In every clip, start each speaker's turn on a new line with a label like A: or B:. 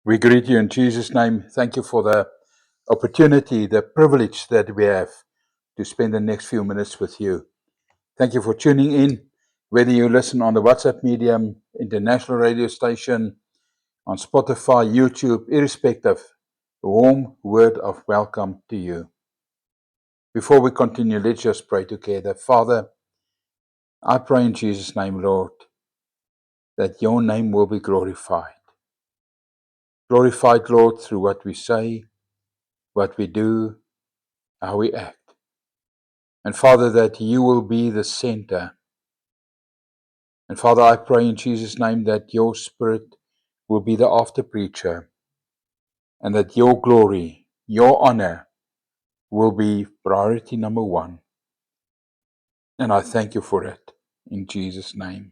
A: We greet you in Jesus' name. Thank you for the opportunity, the privilege that we have to spend the next few minutes with you. Thank you for tuning in, whether you listen on the WhatsApp medium, international radio station, on Spotify, YouTube, irrespective. A warm word of welcome to you. Before we continue, let's just pray together. Father, I pray in Jesus' name, Lord, that your name will be glorified. Glorified, Lord, through what we say, what we do, how we act. And Father, that you will be the center. And Father, I pray in Jesus' name that your Spirit will be the after preacher, and that your glory, your honor will be priority number one. And I thank you for it in Jesus' name.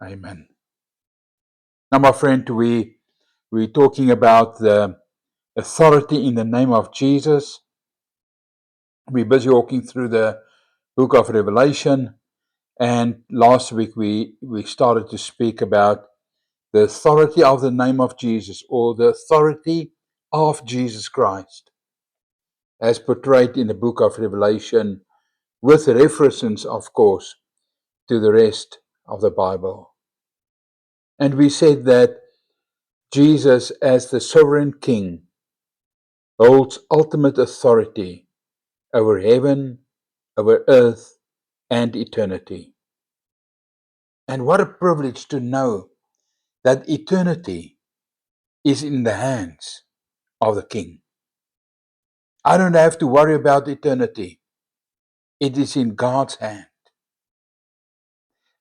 A: Amen. Now, my friend, we're talking about the authority in the name of Jesus. We're busy walking through the book of Revelation. And last week we started to speak about the authority of the name of Jesus, or the authority of Jesus Christ, as portrayed in the book of Revelation, with references, of course, to the rest of the Bible. And we said that Jesus, as the sovereign King, holds ultimate authority over heaven, over earth, and eternity. And what a privilege to know that eternity is in the hands of the King. I don't have to worry about eternity. It is in God's hand.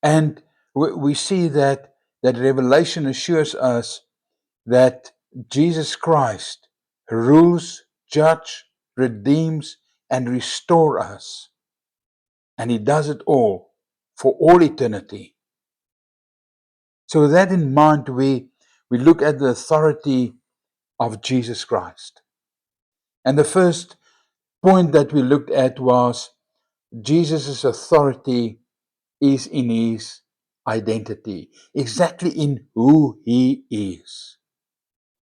A: And we see that Revelation assures us that Jesus Christ rules, judges, redeems, and restores us. And he does it all for all eternity. So with that in mind, we look at the authority of Jesus Christ. And the first point that we looked at was Jesus' authority is in his identity, exactly in who he is.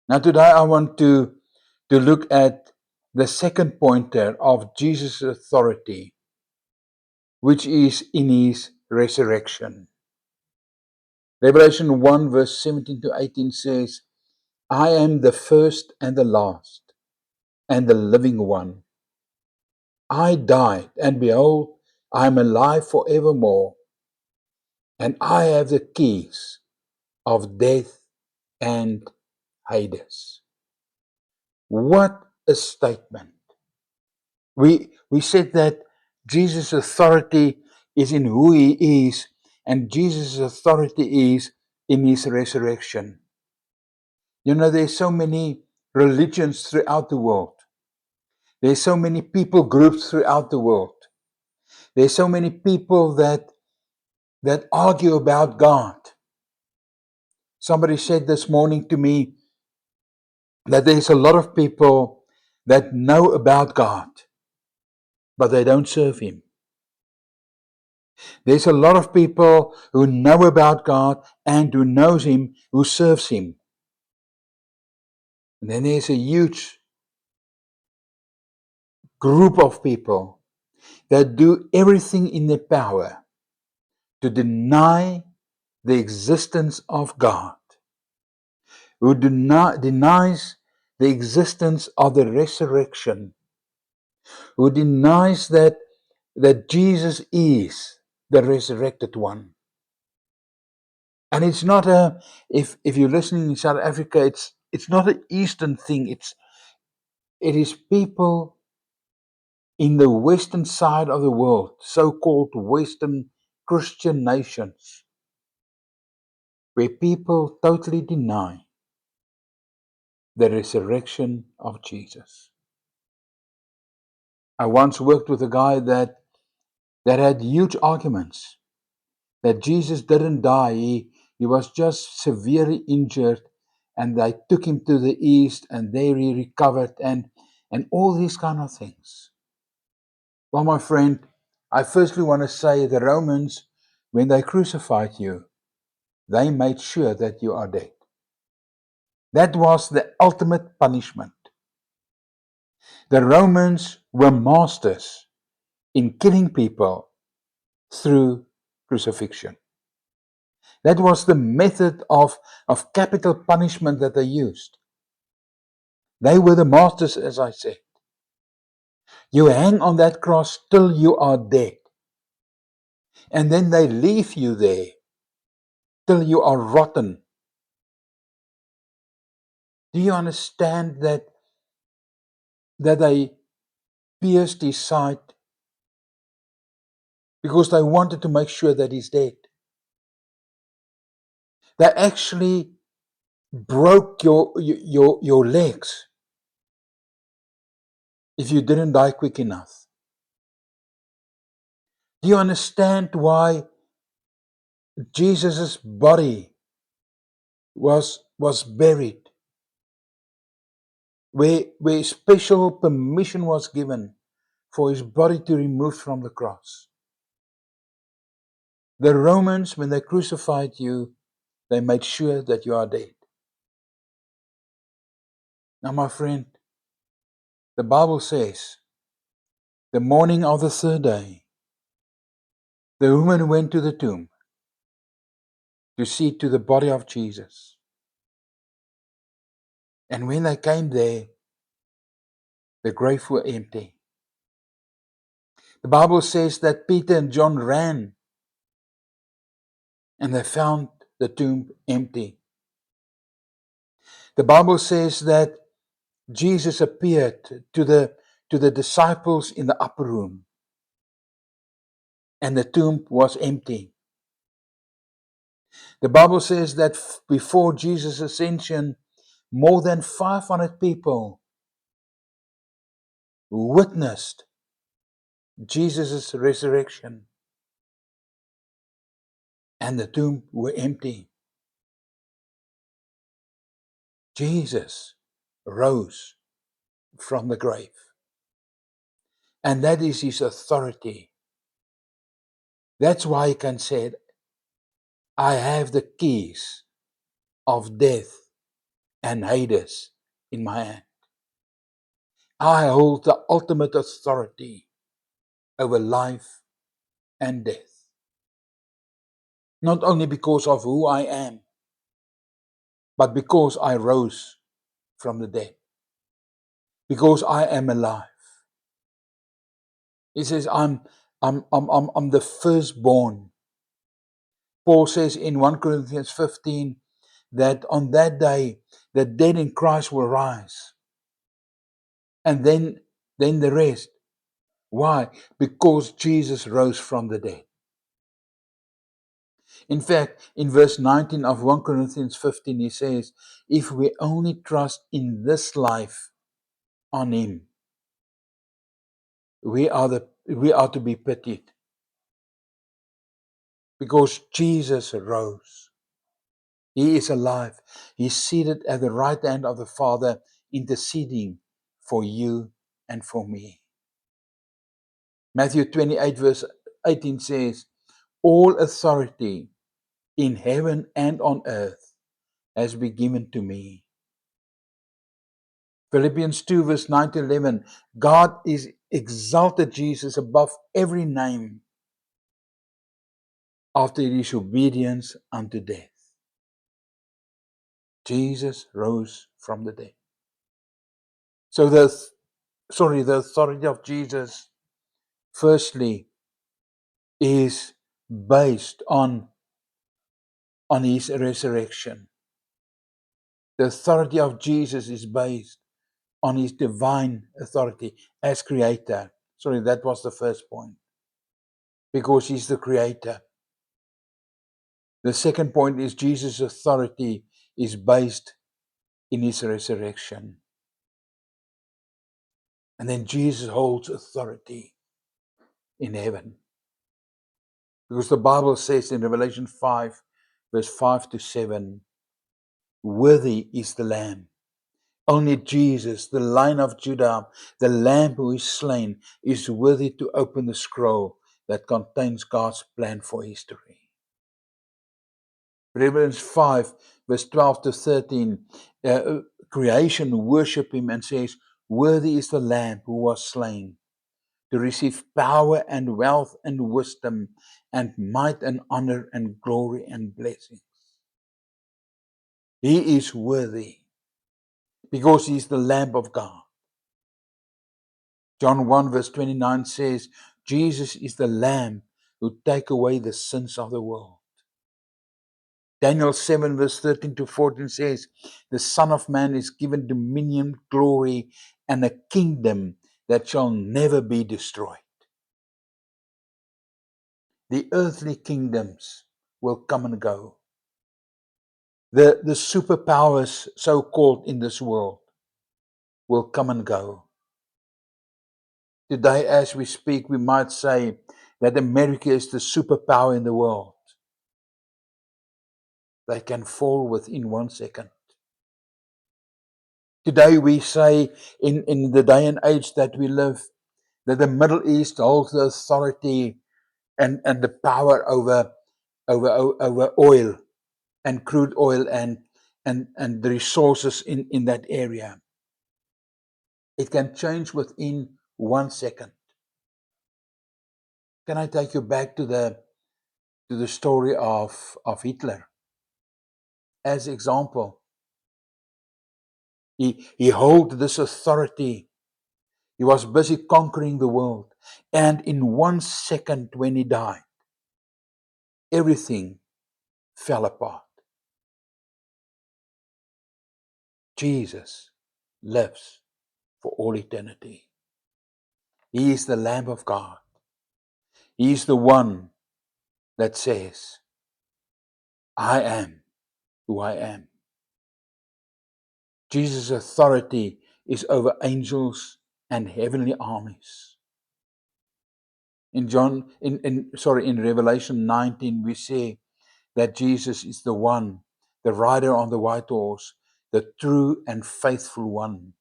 A: Now today I want to look at the second pointer of Jesus' authority, which is in his resurrection. Revelation 1 verse 17 to 18 says, I am the first and the last, and the living one. I died, and behold, I am alive forevermore, and I have the keys of death and Hades. What a statement. We said that Jesus' authority is in who he is, and Jesus' authority is in his resurrection. You know, there's so many religions throughout the world. There's so many people groups throughout the world. There's so many people that argue about God. Somebody said this morning to me that there's a lot of people that know about God, but they don't serve him. There's a lot of people who know about God and who knows him, who serves him. And then there's a huge group of people that do everything in their power to deny the existence of God, who denies the existence of the resurrection, who denies that Jesus is the resurrected one. And it's not if you're listening in South Africa, it's not an Eastern thing. It is people in the Western side of the world, so-called Western Christian nations, where people totally deny the resurrection of Jesus. I once worked with a guy that had huge arguments that Jesus didn't die. He was just severely injured, and they took him to the east, and there he recovered, and all these kind of things. Well, my friend, I firstly want to say the Romans, when they crucified you, they made sure that you are dead. That was the ultimate punishment. The Romans were masters in killing people through crucifixion. That was the method of capital punishment that they used. They were the masters, as I said. You hang on that cross till you are dead. And then they leave you there till you are rotten. Do you understand that they pierced his side because they wanted to make sure that he's dead? They actually broke your legs if you didn't die quick enough. Do you understand why Jesus' body was buried? Where special permission was given for his body to be removed from the cross. The Romans, when they crucified you, they made sure that you are dead. Now, my friend, the Bible says, the morning of the third day, the woman went to the tomb to see to the body of Jesus. And when they came there, the grave were empty. The Bible says that Peter and John ran and they found the tomb empty. The Bible says that Jesus appeared to the disciples in the upper room and the tomb was empty. The Bible says that before Jesus' ascension, more than 500 people witnessed Jesus' resurrection and the tomb were empty. Jesus rose from the grave. And that is his authority. That's why he can say, I have the keys of death and Hades in my hand. I hold the ultimate authority over life and death. Not only because of who I am, but because I rose from the dead. Because I am alive. He says, I'm the firstborn. Paul says in 1 Corinthians 15 that on that day, the dead in Christ will rise. And then the rest. Why? Because Jesus rose from the dead. In fact, in verse 19 of 1 Corinthians 15, he says, if we only trust in this life on him, we are to be pitied. Because Jesus rose. He is alive. He's seated at the right hand of the Father, interceding for you and for me. Matthew 28 verse 18 says, all authority in heaven and on earth has been given to me. Philippians 2 verse 9 to 11, God is exalted Jesus above every name after his obedience unto death. Jesus rose from the dead. So the authority of Jesus, firstly, is based on his resurrection. The authority of Jesus is based on his divine authority as creator. That was the first point. Because he's the creator. The second point is Jesus' authority is based in his resurrection. And then Jesus holds authority in heaven. Because the Bible says in Revelation 5, verse 5 to 7, worthy is the Lamb. Only Jesus, the Lion of Judah, the Lamb who is slain, is worthy to open the scroll that contains God's plan for history. Revelation 5, verse 12 to 13, creation worship him and says, worthy is the Lamb who was slain to receive power and wealth and wisdom and might and honor and glory and blessings. He is worthy because he is the Lamb of God. John 1 verse 29 says, Jesus is the Lamb who take away the sins of the world. Daniel 7 verse 13 to 14 says, the Son of Man is given dominion, glory, and a kingdom that shall never be destroyed. The earthly kingdoms will come and go. The superpowers, so-called, in this world will come and go. Today, as we speak, we might say that America is the superpower in the world. They can fall within 1 second. Today, we say in the day and age that we live, that the Middle East holds the authority and the power over oil and crude oil and the resources in that area. It can change within 1 second. Can I take you back to the story of Hitler? As example, he held this authority. He was busy conquering the world. And in 1 second when he died, everything fell apart. Jesus lives for all eternity. He is the Lamb of God. He is the one that says, I am who I am. Jesus' authority is over angels and heavenly armies. In Revelation 19, we see that Jesus is the one, the rider on the white horse, the true and faithful one.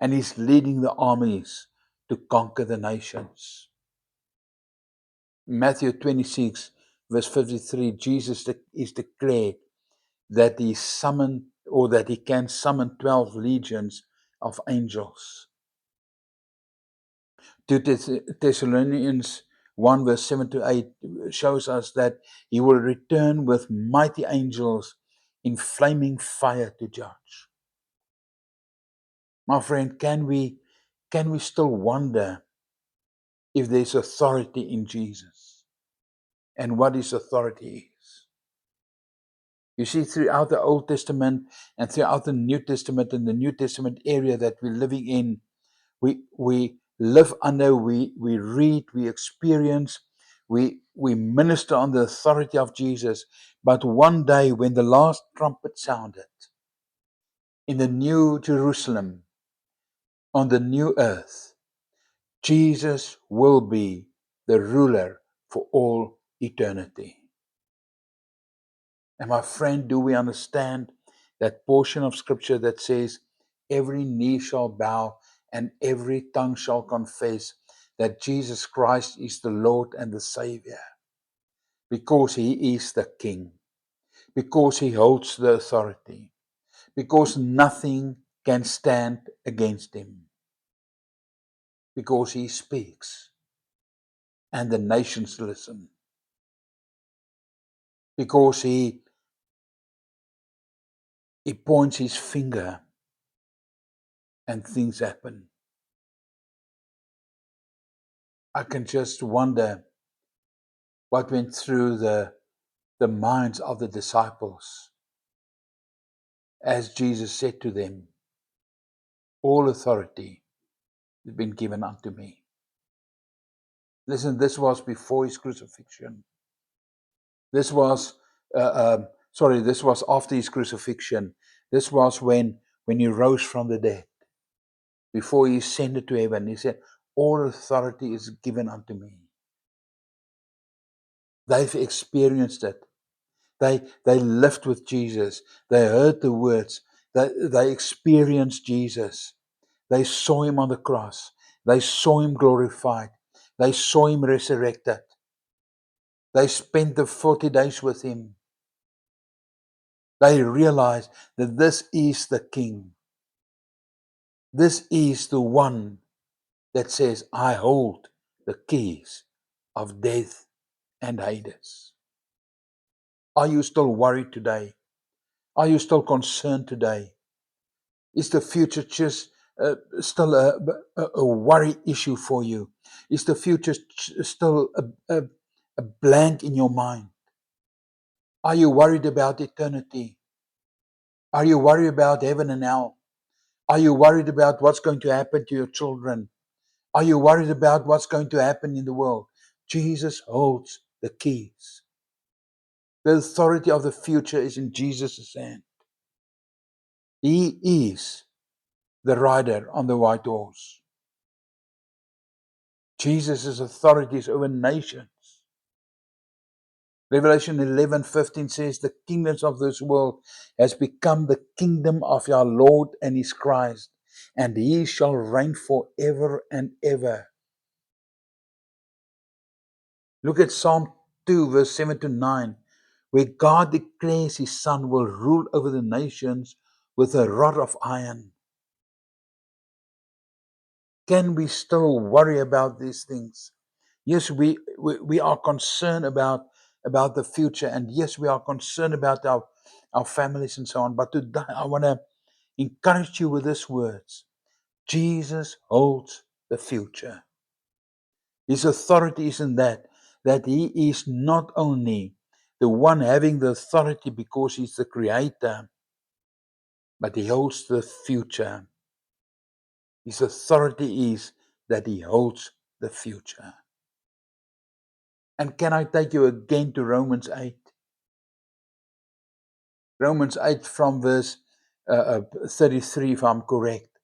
A: And he's leading the armies to conquer the nations. Matthew 26, verse 53, Jesus is declared that he summoned, or that he can summon 12 legions of angels. 2 Thessalonians 1 verse 7 to 8 shows us that he will return with mighty angels in flaming fire to judge. My friend, can we still wonder if there's authority in Jesus and what his authority is? You see, throughout the Old Testament and throughout the New Testament and the New Testament area that we're living in, we live under, we read, we experience, we minister on the authority of Jesus. But one day when the last trumpet sounded in the new Jerusalem, on the new earth, Jesus will be the ruler for all eternity. And my friend, do we understand that portion of scripture that says, every knee shall bow and every tongue shall confess that Jesus Christ is the Lord and the Savior? Because he is the King, because he holds the authority, because nothing can stand against him, because he speaks and the nations listen, because he points his finger and things happen. I can just wonder what went through the minds of the disciples as Jesus said to them, all authority has been given unto me. Listen, this was before his crucifixion. This was after his crucifixion. This was when he rose from the dead. Before he ascended to heaven, he said, all authority is given unto me. They've experienced it. They lived with Jesus. They heard the words. They experienced Jesus. They saw him on the cross. They saw him glorified. They saw him resurrected. They spent the 40 days with him. They realize that this is the King. This is the one that says, I hold the keys of death and Hades. Are you still worried today? Are you still concerned today? Is the future just still a worry issue for you? Is the future still a blank in your mind? Are you worried about eternity? Are you worried about heaven and hell? Are you worried about what's going to happen to your children? Are you worried about what's going to happen in the world? Jesus holds the keys. The authority of the future is in Jesus' hand. He is the rider on the white horse. Jesus' authority is over nations. Revelation 11:15 says, the kingdoms of this world has become the kingdom of our Lord and his Christ, and he shall reign forever and ever. Look at Psalm 2, verse 7 to 9, where God declares his Son will rule over the nations with a rod of iron. Can we still worry about these things? Yes, we are concerned about the future, and yes, we are concerned about our families and so on. But today I want to encourage you with these words. Jesus holds the future. His authority is in that he is not only the one having the authority because he's the creator, but he holds the future. His authority is that he holds the future. And can I take you again to Romans 8? Romans 8 from verse 33, if I'm correct,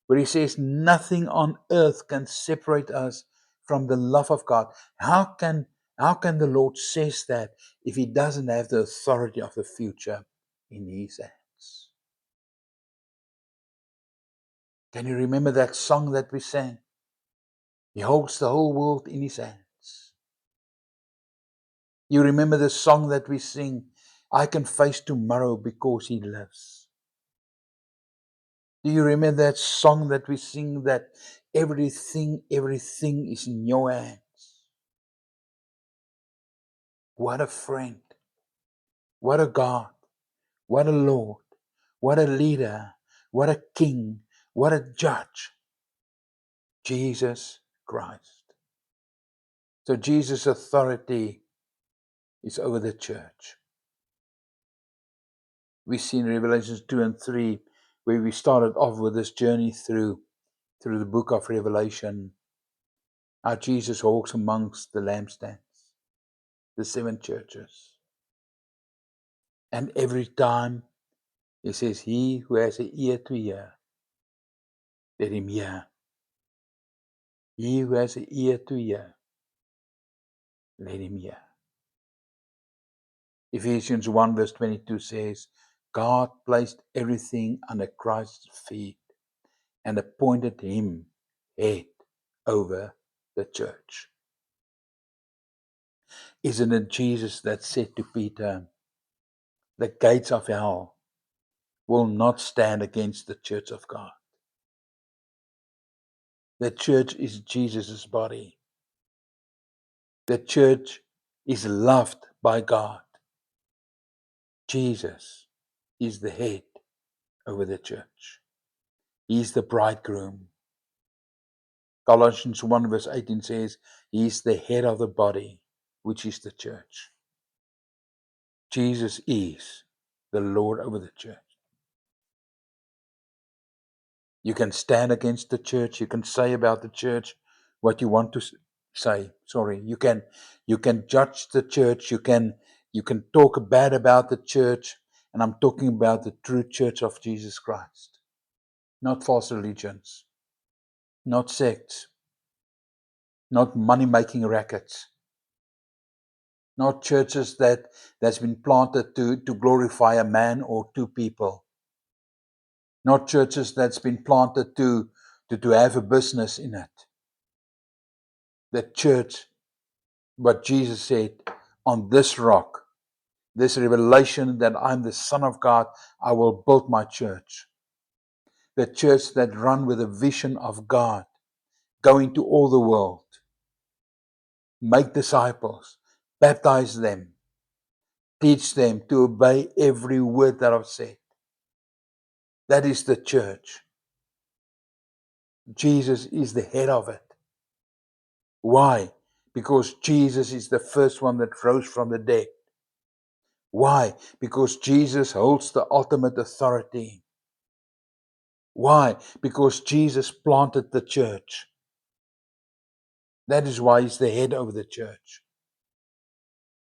A: where he says, nothing on earth can separate us from the love of God. How can the Lord says that if he doesn't have the authority of the future in his hands? Can you remember that song that we sang? He holds the whole world in his hands. You remember the song that we sing, I can face tomorrow because he lives. Do you remember that song that we sing, that everything is in your hands? What a friend. What a God. What a Lord. What a leader. What a king. What a judge. Jesus Christ. So Jesus' authority is over the church. We see in Revelations 2 and 3, where we started off with this journey through the book of Revelation, how Jesus walks amongst the lampstands, the seven churches. And every time he says, he who has an ear to hear, let him hear. He who has an ear to hear, let him hear. Ephesians 1 verse 22 says, God placed everything under Christ's feet and appointed him head over the church. Isn't it Jesus that said to Peter, the gates of hell will not stand against the church of God? The church is Jesus' body. The church is loved by God. Jesus is the head over the church. He is the bridegroom. Colossians 1 verse 18 says, he is the head of the body, which is the church. Jesus is the Lord over the church. You can stand against the church. You can say about the church what you want to say. You can judge the church. You can talk bad about the church. And I'm talking about the true church of Jesus Christ. Not false religions. Not sects. Not money-making rackets. Not churches that's been planted to glorify a man or two people. Not churches that's been planted to have a business in it. The church, what Jesus said, on this rock, this revelation that I'm the Son of God, I will build my church. The church that run with a vision of God, go into all the world, make disciples, baptize them, teach them to obey every word that I've said. That is the church. Jesus is the head of it. Why? Because Jesus is the first one that rose from the dead. Why? Because Jesus holds the ultimate authority. Why? Because Jesus planted the church. That is why he's the head of the church.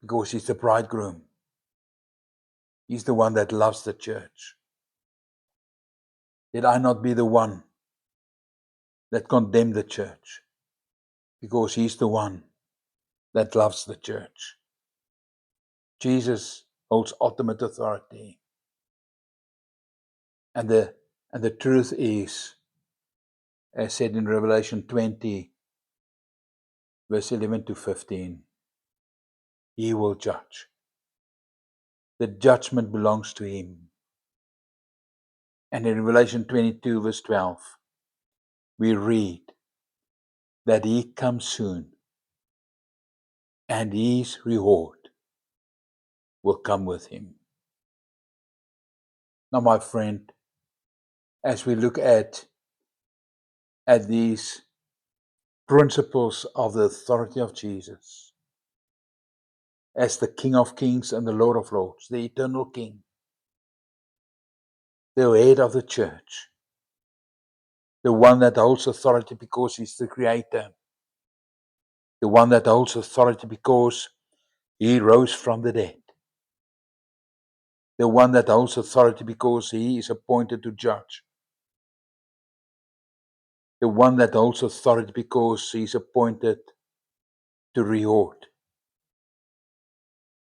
A: Because he's the bridegroom. He's the one that loves the church. Let I not be the one that condemn the church. Because he's the one that loves the church. Jesus holds ultimate authority. And the truth is, as said in Revelation 20, verse 11 to 15, he will judge. The judgment belongs to him. And in Revelation 22, verse 12, we read that he comes soon and his reward will come with him. Now, my friend, as we look at these principles of the authority of Jesus as the King of Kings and the Lord of Lords, the eternal King, the head of the church, the one that holds authority because he's the creator, the one that holds authority because he rose from the dead, the one that holds authority because he is appointed to judge, the one that holds authority because he's appointed to reward.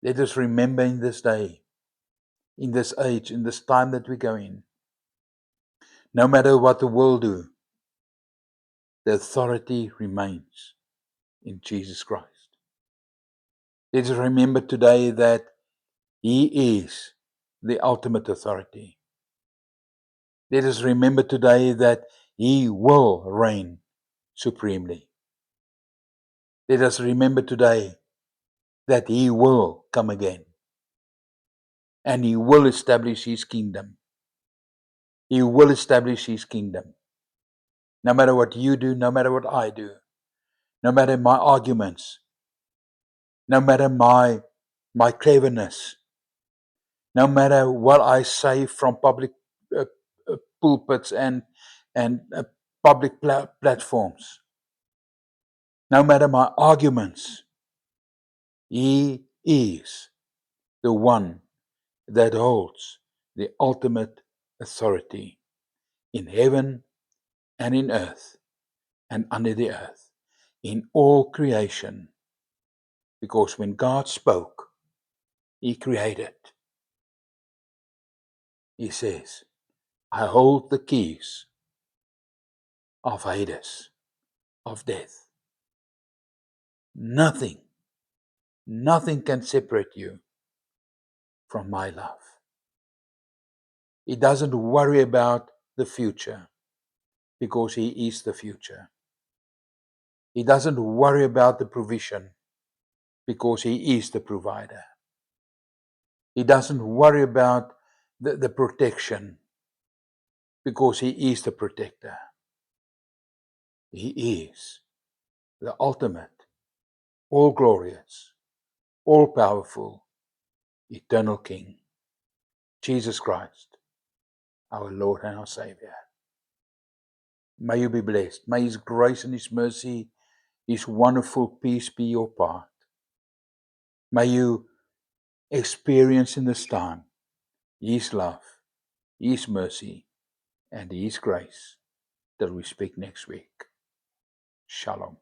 A: Let us remember in this day, in this age, in this time that we go in, no matter what the world do, the authority remains in Jesus Christ. Let us remember today that he is the ultimate authority. Let us remember today that he will reign supremely. Let us remember today that he will come again and he will establish his kingdom. He will establish his kingdom. No matter what you do, no matter what I do, no matter my arguments, no matter my cleverness, no matter what I say from public pulpits and public platforms, no matter my arguments, he is the one that holds the ultimate authority in heaven and in earth and under the earth, in all creation. Because when God spoke, he created. He says, I hold the keys of Hades, of death. Nothing can separate you from my love. He doesn't worry about the future because he is the future. He doesn't worry about the provision because he is the provider. He doesn't worry about the protection because he is the protector. He is the ultimate, all glorious, all powerful, eternal King, Jesus Christ, our Lord and our Savior. May you be blessed. May his grace and his mercy, his wonderful peace be your part. May you experience in this time his love, his mercy, and his grace till we speak next week. Shalom.